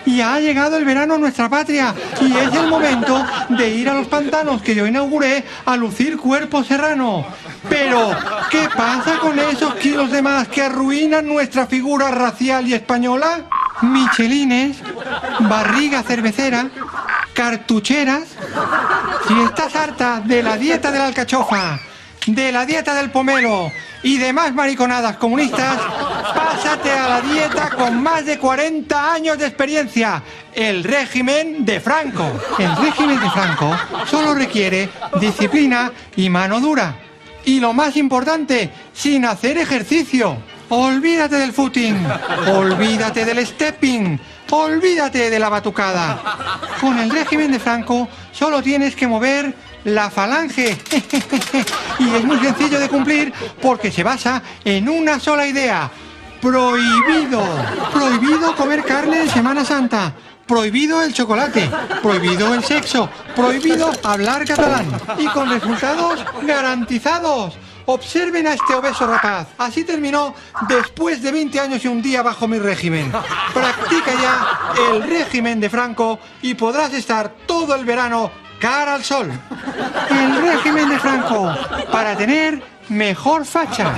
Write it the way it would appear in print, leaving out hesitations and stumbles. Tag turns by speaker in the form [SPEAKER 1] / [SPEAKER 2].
[SPEAKER 1] Y ha llegado el verano a nuestra patria y es el momento de ir a los pantanos que yo inauguré a lucir cuerpo serrano. Pero, ¿qué pasa con esos kilos de más que arruinan nuestra figura racial y española? Michelines, barriga cervecera, cartucheras. Si estás harta de la dieta de la alcachofa, de la dieta del pomelo y demás mariconadas comunistas, pásate a la dieta con más de 40 años de experiencia, el régimen de Franco. El régimen de Franco solo requiere disciplina y mano dura. Y lo más importante, sin hacer ejercicio. Olvídate del footing, olvídate del stepping, olvídate de la batucada. Con el régimen de Franco solo tienes que mover la falange. Y es muy sencillo de cumplir porque se basa en una sola idea. Prohibido. Prohibido comer carne en Semana Santa. Prohibido el chocolate, prohibido el sexo, prohibido hablar catalán. Y con resultados garantizados. Observen a este obeso rapaz. Así terminó después de 20 años y un día bajo mi régimen. Practica ya el régimen de Franco y podrás estar todo el verano cara al sol. El régimen de Franco, para tener mejor facha.